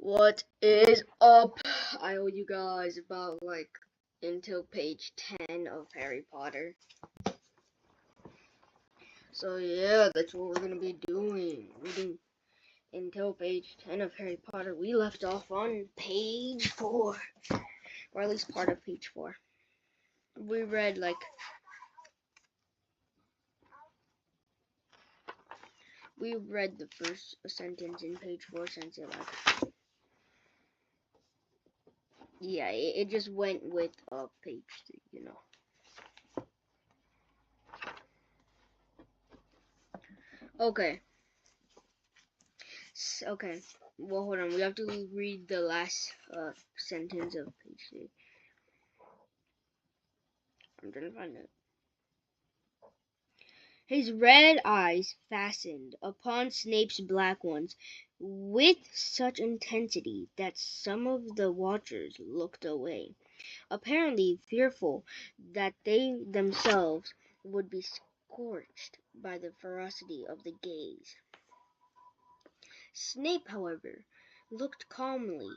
What is up? I owe you guys about until page 10 of Harry Potter. So yeah, that's what we're gonna be doing. Reading until page 10 of Harry Potter. We left off on page 4. Or at least part of page 4. We read the first sentence in page 4 since it just went with page 3, Okay. Okay. Well, hold on. We have to read the last sentence of page 3. I'm trying to find it. His red eyes fastened upon Snape's black ones with such intensity that some of the watchers looked away, apparently fearful that they themselves would be scorched by the ferocity of the gaze. Snape, however, looked calmly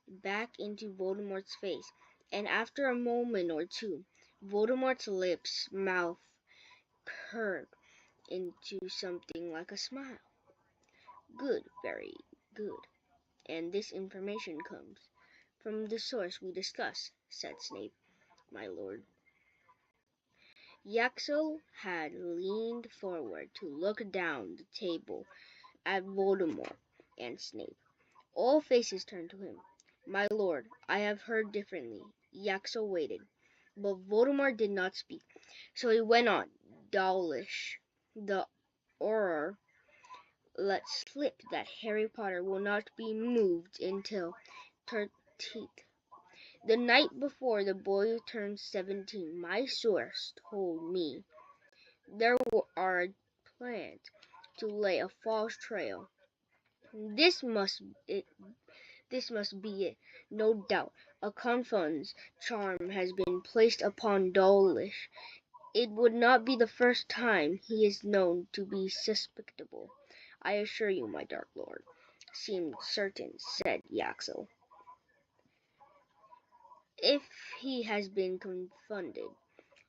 back into Voldemort's face, and after a moment or two, Voldemort's mouth curved into something like a smile. Good, very good. And this information comes from the source we discuss, said Snape. My lord. Yaxel had leaned forward to look down the table at Voldemort and Snape. All faces turned to him. My lord, I have heard differently. Yaxel waited, but Voldemort did not speak. So he went on. Dawlish, the Auror, let slip that Harry Potter will not be moved until 13th. The night before the boy turned 17, my source told me there are plans to lay a false trail. This must be it. No doubt, a Confuns charm has been placed upon Dawlish. It would not be the first time he is known to be suspectable. I assure you, my Dark Lord. Seemed certain, said Yaxel. If he has been confounded.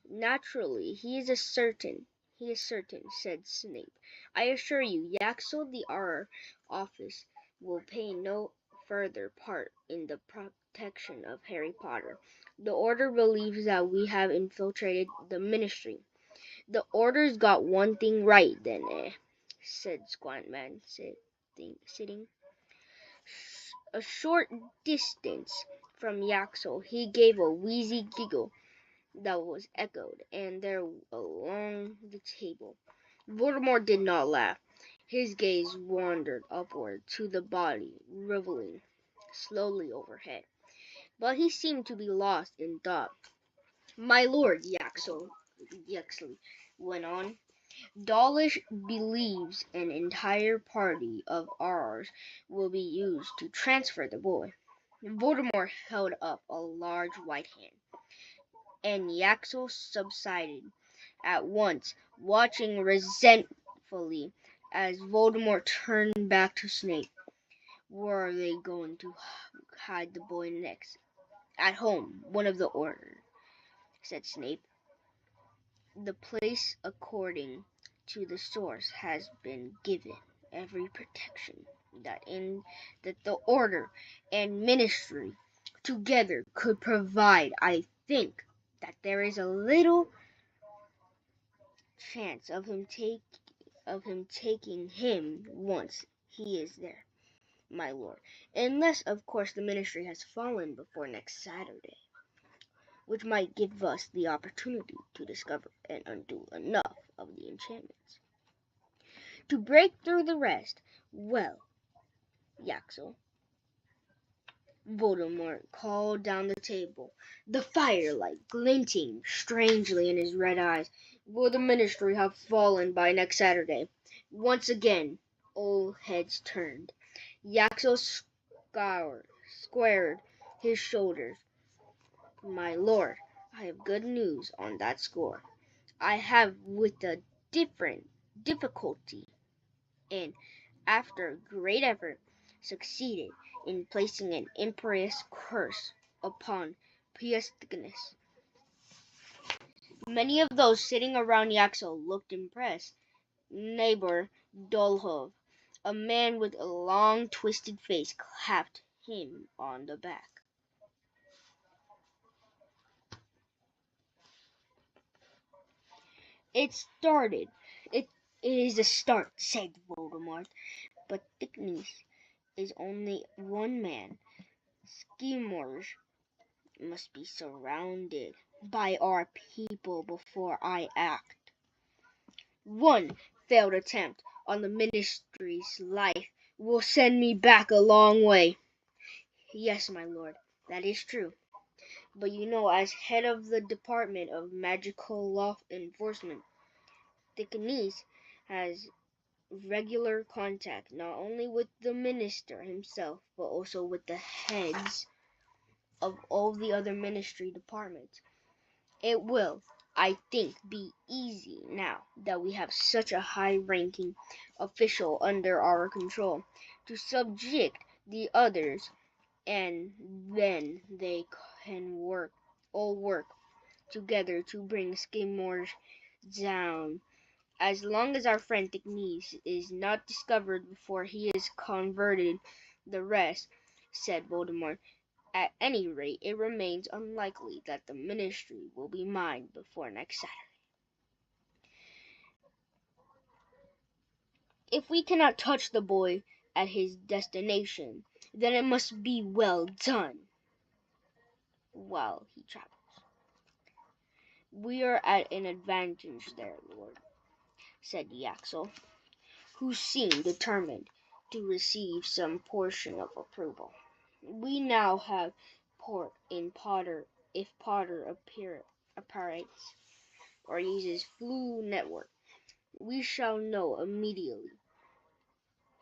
Naturally, he is certain, said Snape. I assure you, Yaxel the Auror office will play no further part in the protection of Harry Potter. The Order believes that we have infiltrated the Ministry. The Order's got one thing right, then, said Squantman, sitting a short distance from Yaxel. He gave a wheezy giggle that was echoed, and there along the table. Voldemort did not laugh. His gaze wandered upward to the body reveling slowly overhead, but he seemed to be lost in thought. My lord, Yaxel went on, Dawlish believes an entire party of ours will be used to transfer the boy. Voldemort held up a large white hand, and Yaxel subsided at once, watching resentfully as Voldemort turned back to Snape. Where are they going to hide the boy next? At home, one of the Order, said Snape. The place, according to the source, has been given every protection that the Order and Ministry together could provide. I think that there is a little chance of him taking him once he is there, my lord. Unless, of course, the Ministry has fallen before next Saturday, which might give us the opportunity to discover and undo enough of the enchantments to break through the rest. Well, Yaxel, Voldemort called down the table, the firelight glinting strangely in his red eyes. Will the Ministry have fallen by next Saturday? Once again, all heads turned. Yaxel squared his shoulders. My lord, I have good news on that score. I have, with a different difficulty, and after great effort, succeeded in placing an imperious curse upon Piastignis. Many of those sitting around Yaxel looked impressed. Neighbor Dolhov, a man with a long twisted face, clapped him on the back. It started. It is a start, said Voldemort. But Thickness is only one man. Skimors must be surrounded by our people before I act. One failed attempt on the Ministry's life will send me back a long way. Yes, my lord, that is true. But you know, as head of the Department of Magical Law Enforcement, Thickness has regular contact not only with the minister himself, but also with the heads of all the other ministry departments. It will, I think, be easy now that we have such a high-ranking official under our control to subject the others, and then they can all work together to bring Skimors down. As long as our friend Thickness is not discovered before he is converted, the rest, said Voldemort. At any rate, it remains unlikely that the Ministry will be mine before next Saturday. If we cannot touch the boy at his destination, then it must be well done while he travels. We are at an advantage there, Lord, said Yaxel, who seemed determined to receive some portion of approval. We now have port in Potter if Potter apparates or uses Floo network. We shall know immediately.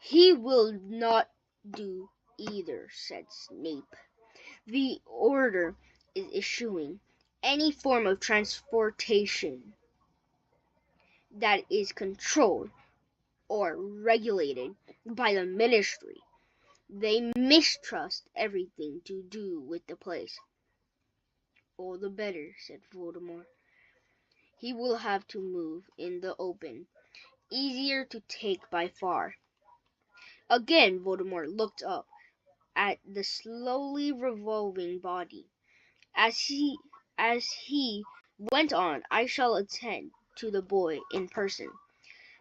He will not do either, said Snape. The order is issuing. Any form of transportation that is controlled or regulated by the Ministry, they mistrust everything to do with the place. All the better, said Voldemort. He will have to move in the open, easier to take by far. Again Voldemort looked up at the slowly revolving body. As he went on, I shall attend to the boy in person.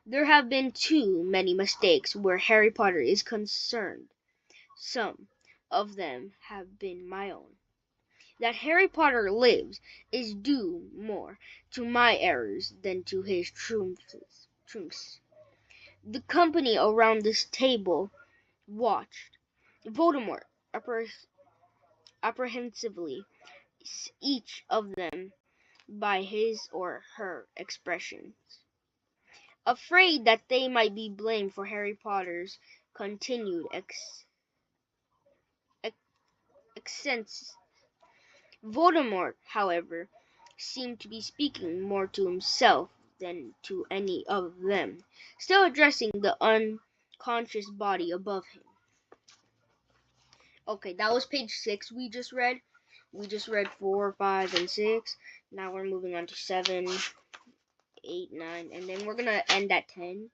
There have been too many mistakes where Harry Potter is concerned. Some of them have been my own. That Harry Potter lives is due more to my errors than to his triumphs. The company around this table watched Voldemort apprehensively, each of them by his or her expressions, afraid that they might be blamed for Harry Potter's continued excesses. Voldemort, however, seemed to be speaking more to himself than to any of them, still addressing the unconscious body above him. Okay, that was page 6 we just read. We just read 4, 5, and 6. Now we're moving on to 7, 8, 9, and then we're gonna end at 10.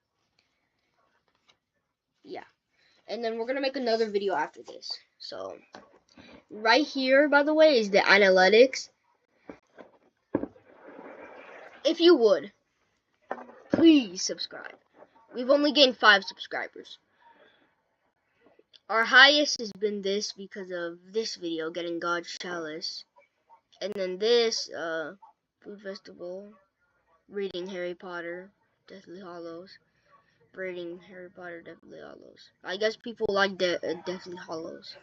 Yeah. And then we're gonna make another video after this. So, right here, by the way, is the analytics. If you would, please subscribe. We've only gained 5 subscribers. Our highest has been this because of this video, getting God's Chalice. And then this, Food Festival, reading Harry Potter, Deathly Hallows. Reading Harry Potter, Deathly Hallows. I guess people like Deathly Hallows.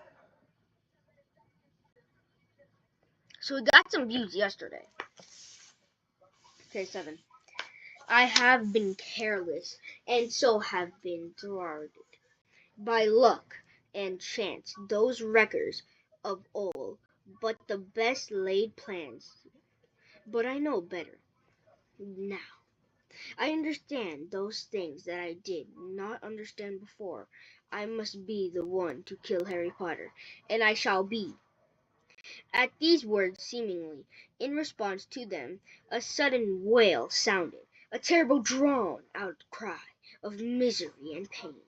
So we got some views yesterday. Okay, 7. I have been careless, and so have been thwarted. By luck and chance, those wreckers of old, but the best laid plans. But I know better now. I understand those things that I did not understand before. I must be the one to kill Harry Potter, and I shall be." At these words, seemingly in response to them, a sudden wail sounded, a terrible drawn-out cry of misery and pain.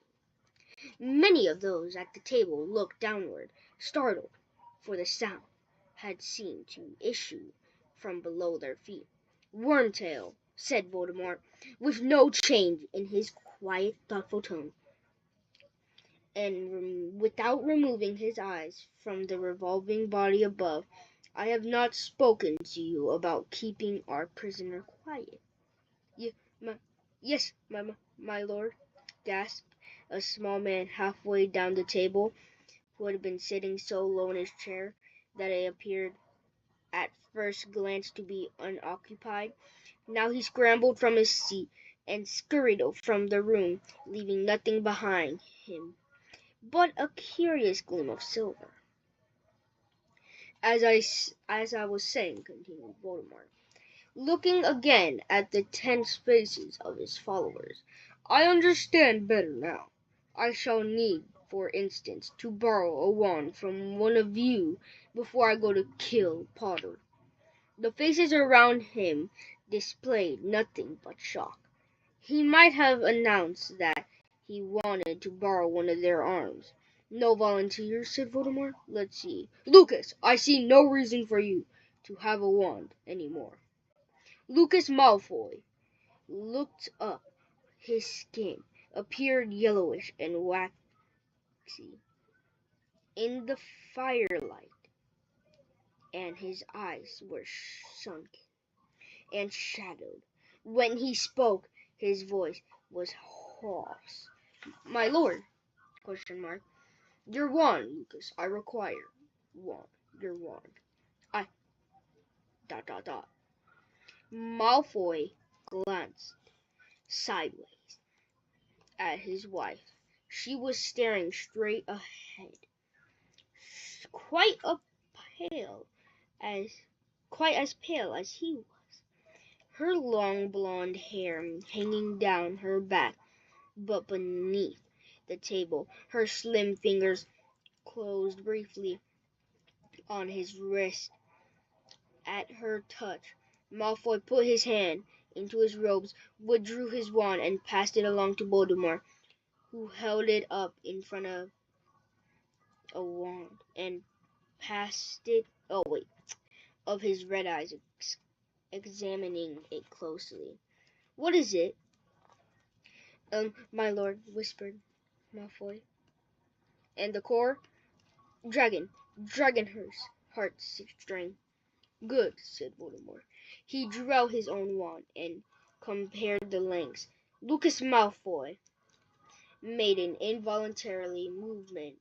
Many of those at the table looked downward, startled, for the sound had seemed to issue from below their feet. "Wormtail," said Voldemort, with no change in his quiet, thoughtful tone, and without removing his eyes from the revolving body above, "I have not spoken to you about keeping our prisoner quiet." "Y- my, yes, my lord," gasped a small man halfway down the table, who had been sitting so low in his chair that it appeared at first glance to be unoccupied. Now he scrambled from his seat and scurried from the room, leaving nothing behind him but a curious gleam of silver. As I was saying," continued Voldemort, looking again at the tense faces of his followers, "I understand better now. I shall need, for instance, to borrow a wand from one of you before I go to kill Potter." The faces around him displayed nothing but shock. He might have announced that he wanted to borrow one of their arms. "No volunteers?" said Voldemort. "Let's see. Lucas, I see no reason for you to have a wand any more." Lucas Malfoy looked up. His skin appeared yellowish and waxy in the firelight, and his eyes were sunken and shadowed. When he spoke, his voice was hoarse. "My lord, question mark. Your wand, Lucas. I require wand. Your wand. I dot dot dot." Malfoy glanced sideways at his wife. She was staring straight ahead, quite a pale as quite as pale as he was, her long blonde hair hanging down her back, but beneath the table, her slim fingers closed briefly on his wrist. At her touch, Malfoy put his hand into his robes, withdrew his wand, and passed it along to Voldemort, who held it up in front of a wand and passed it. Oh wait, of his red eyes, examining it closely. "What is it?" My lord," whispered Malfoy. "And the core?" Dragon heart string." "Good," said Voldemort. He drew out his own wand and compared the lengths. Lucas Malfoy made an involuntary movement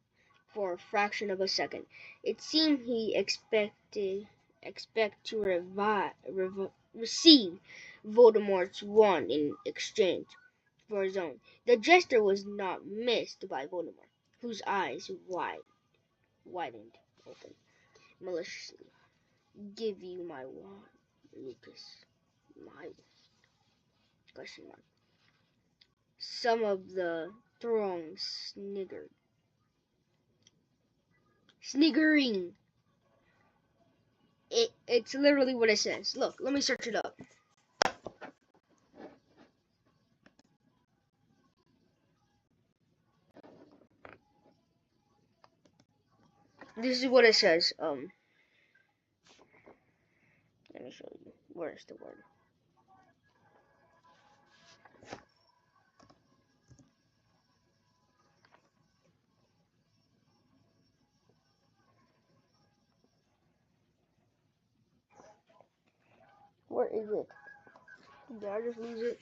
for a fraction of a second. It seemed he expect to receive Voldemort's wand in exchange for his own. The gesture was not missed by Voldemort, whose eyes widened open maliciously. "Give you my wand, Lucas. My question mark." Some of the throng sniggered. Sniggering. It's literally what it says. Look, let me search it up. This is what it says. Let me show you. Where's the word? Where is it? Did I just lose it?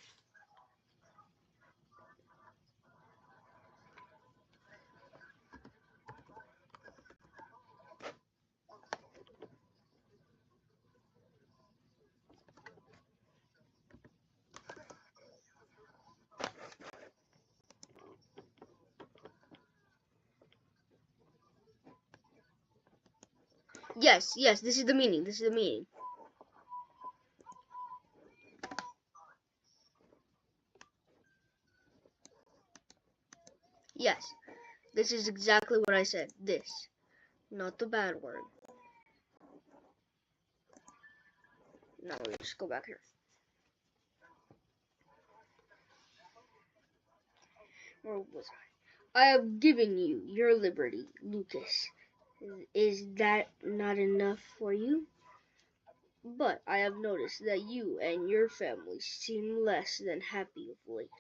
Yes, this is the meaning. This is the meaning. This is exactly what I said. This. Not the bad word. Now let's go back here. Where was I? I have given you your liberty, Lucas. Is that not enough for you? But I have noticed that you and your family seem less than happy of late.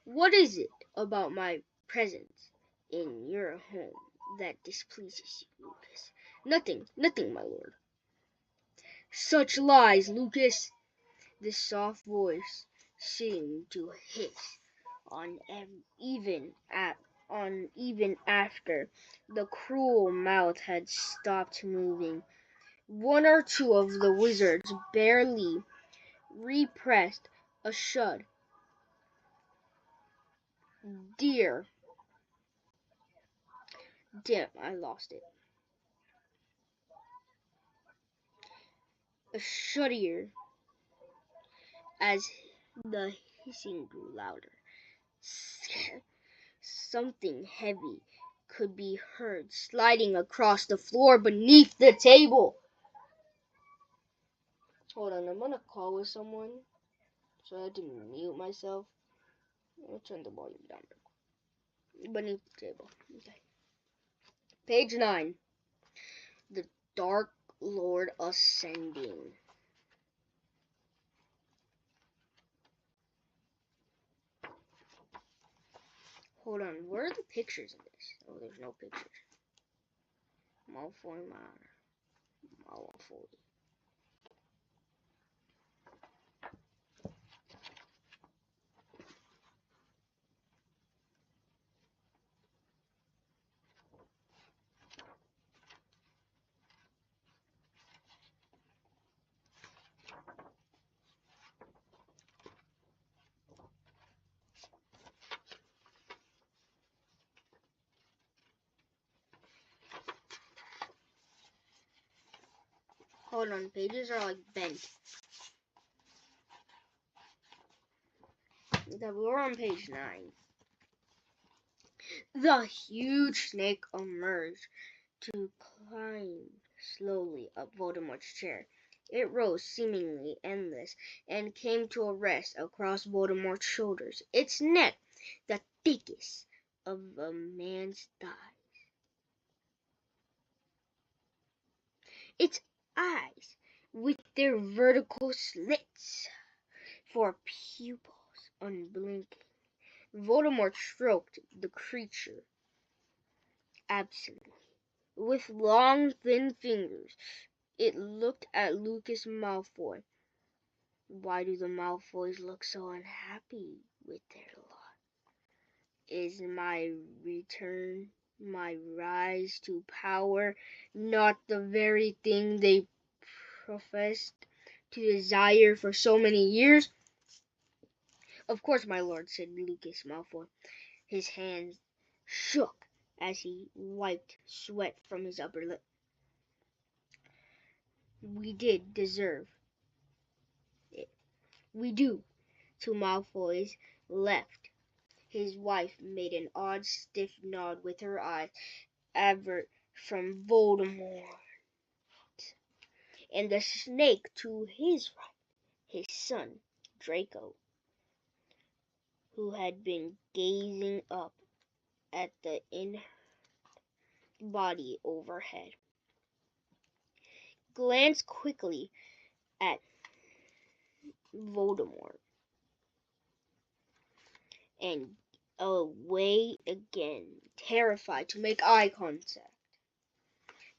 What is it about my presence in your home that displeases you, Lucas? Nothing, nothing, my lord. Such lies, Lucas! The soft voice seemed to hiss on even after the cruel mouth had stopped moving. One or two of the wizards barely repressed a shudder. Dear, damn, I lost it. A shudder as the hissing grew louder. Something heavy could be heard sliding across the floor beneath the table. Hold on, I'm on a call with someone, so I had to mute myself. I'll turn the volume down. Beneath the table. Okay. Page 9. The Dark Lord Ascending. Hold on, where are the pictures in this? Oh, there's no pictures. Malfoy Manor. Malfoy. Hold on, pages are like bent. We're on page 9. The huge snake emerged to climb slowly up Voldemort's chair. It rose seemingly endless and came to a rest across Voldemort's shoulders, its neck the thickest of a man's thighs. Its eyes, with their vertical slits for pupils unblinking. Voldemort stroked the creature absently. With long, thin fingers, it looked at Lucas Malfoy. Why do the Malfoys look so unhappy with their lot? Is my return, my rise to power, not the very thing they professed to desire for so many years? Of course, my lord, said Lucas Malfoy. His hands shook as he wiped sweat from his upper lip. We did deserve it. We do. To Malfoy's left, his wife made an odd stiff nod with her eyes avert from Voldemort. And the snake to his right, his son, Draco, who had been gazing up at the inert body overhead, glanced quickly at Voldemort and away again, terrified to make eye contact.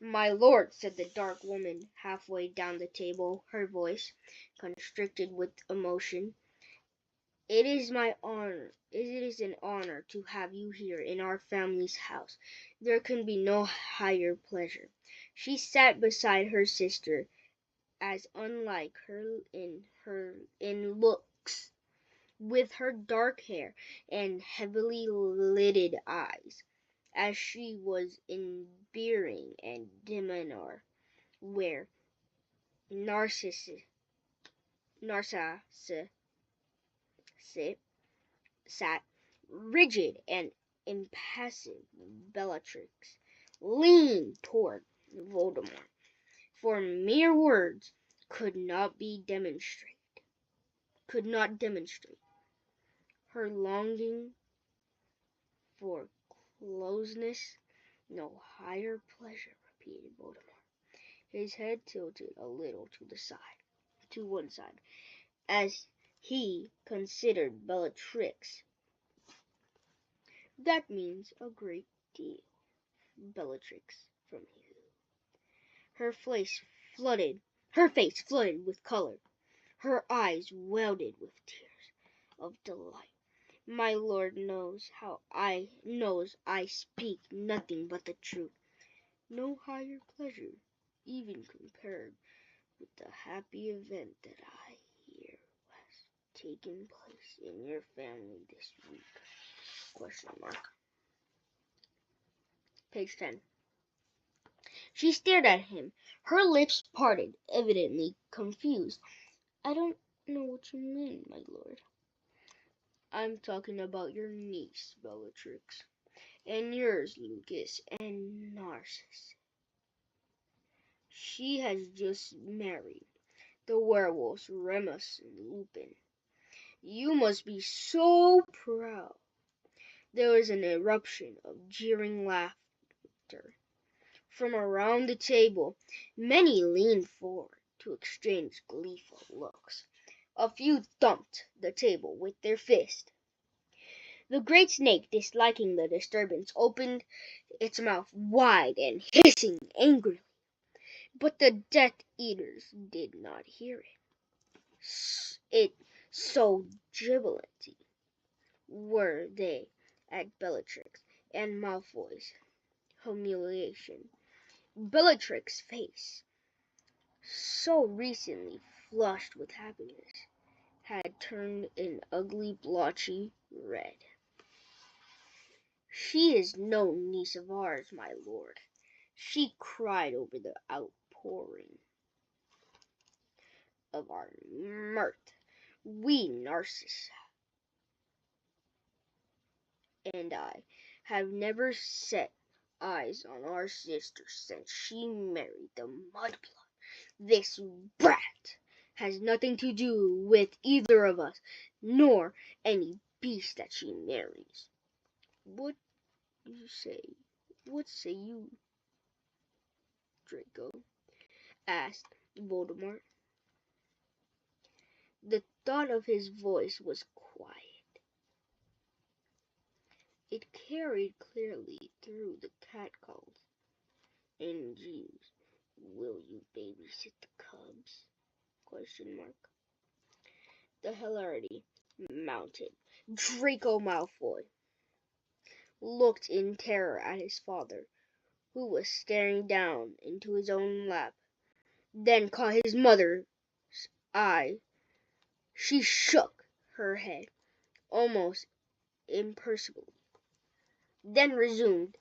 My lord, said the dark woman halfway down the table, her voice constricted with emotion. It is an honor to have you here in our family's house. There can be no higher pleasure. She sat beside her sister, as unlike her in looks, with her dark hair and heavily lidded eyes, as she was in bearing and demeanor, where Narcissus sat rigid and impassive Bellatrix leaned toward Voldemort, for mere words could not demonstrate her longing for closeness. No higher pleasure, repeated Voldemort, his head tilted a little to one side, as he considered Bellatrix. That means a great deal, Bellatrix, from you. Her face flooded with color. Her eyes welled with tears of delight. My lord knows I speak nothing but the truth. No higher pleasure, even compared with the happy event that I hear has taken place in your family this week. Question mark. Page 10. She stared at him, her lips parted, evidently confused. I don't know what you mean, my lord. I'm talking about your niece, Bellatrix, and yours, Lucas, and Narcissus. She has just married the werewolves Remus and Lupin. You must be so proud. There was an eruption of jeering laughter from around the table. Many leaned forward to exchange gleeful looks. A few thumped the table with their fists. The great snake, disliking the disturbance, opened its mouth wide and hissing angrily. But the Death Eaters did not hear it. So jubilant were they at Bellatrix and Malfoy's humiliation. Bellatrix's face, so recently flushed with happiness, had turned an ugly blotchy red. She is no niece of ours, my lord, she cried over the outpouring of our mirth. We, Narcissus and I, have never set eyes on our sister since she married the Mudblood. This brat has nothing to do with either of us, nor any beast that she marries. What say you, Draco? Asked Voldemort. The thought of his voice was quiet. It carried clearly through the catcalls. And Jeeves, will you babysit the cubs? Question mark. The hilarity mounted. Draco Malfoy looked in terror at his father, who was staring down into his own lap, then caught his mother's eye. She shook her head almost imperceptibly, then resumed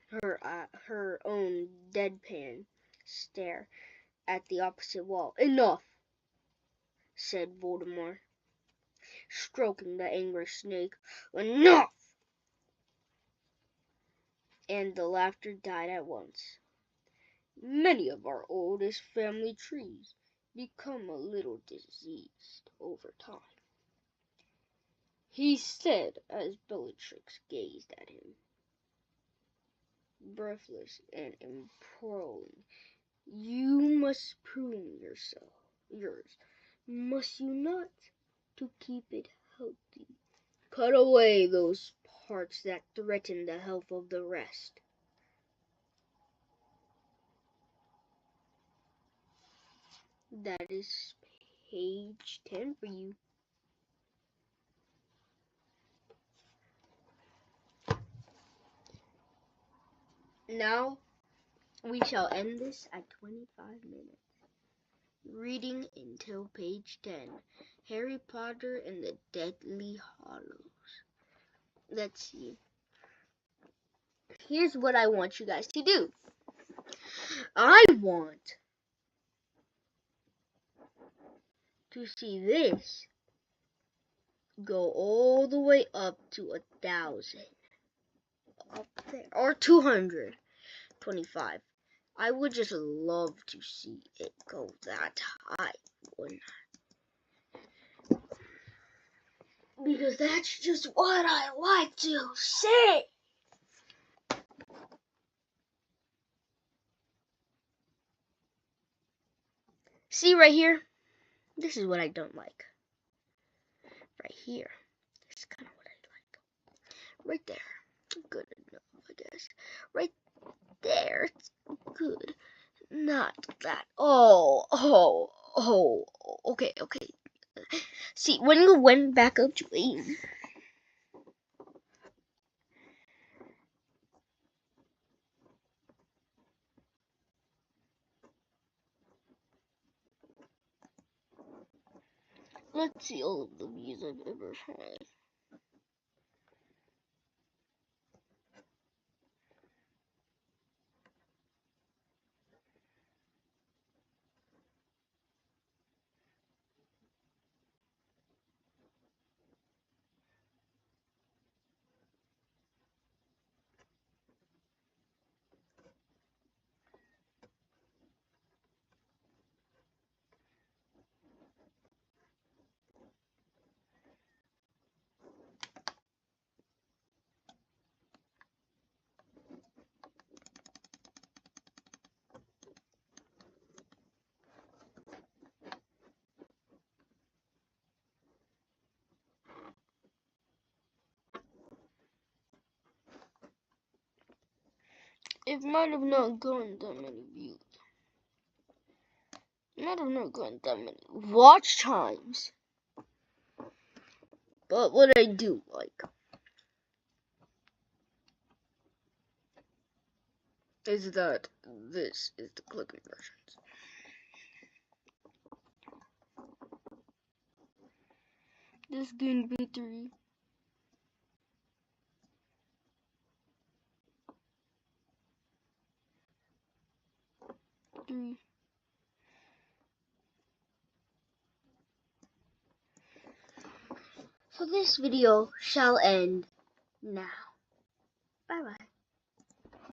her own deadpan stare at the opposite wall. Enough, said Voldemort, stroking the angry snake. Enough! And the laughter died at once. Many of our oldest family trees become a little diseased over time, he said as Bellatrix gazed at him, breathless and imploring. You must prune yours, must you not, to keep it healthy? Cut away those parts that threaten the health of the rest. That is page 10 for you. Now we shall end this at 25 minutes. Reading until page 10. Harry Potter and the Deathly Hallows. Let's see. Here's what I want you guys to do. I want to see this go all the way up to 100,000 up there, or 225. I would just love to see it go that high, wouldn't I? Because that's just what I like to say. See right here? This is what I don't like. Right here. This is kind of what I like. Right there. Good enough, I guess. Right there. It's good. Not that. Oh. Okay. See, when you went back up to 8. Let's see all of the views I've ever had. It might have not gotten that many views. It might have not gotten that many watch times. But what I do like is that this is the click conversions. This gained me 3. So this video shall end now. Bye bye.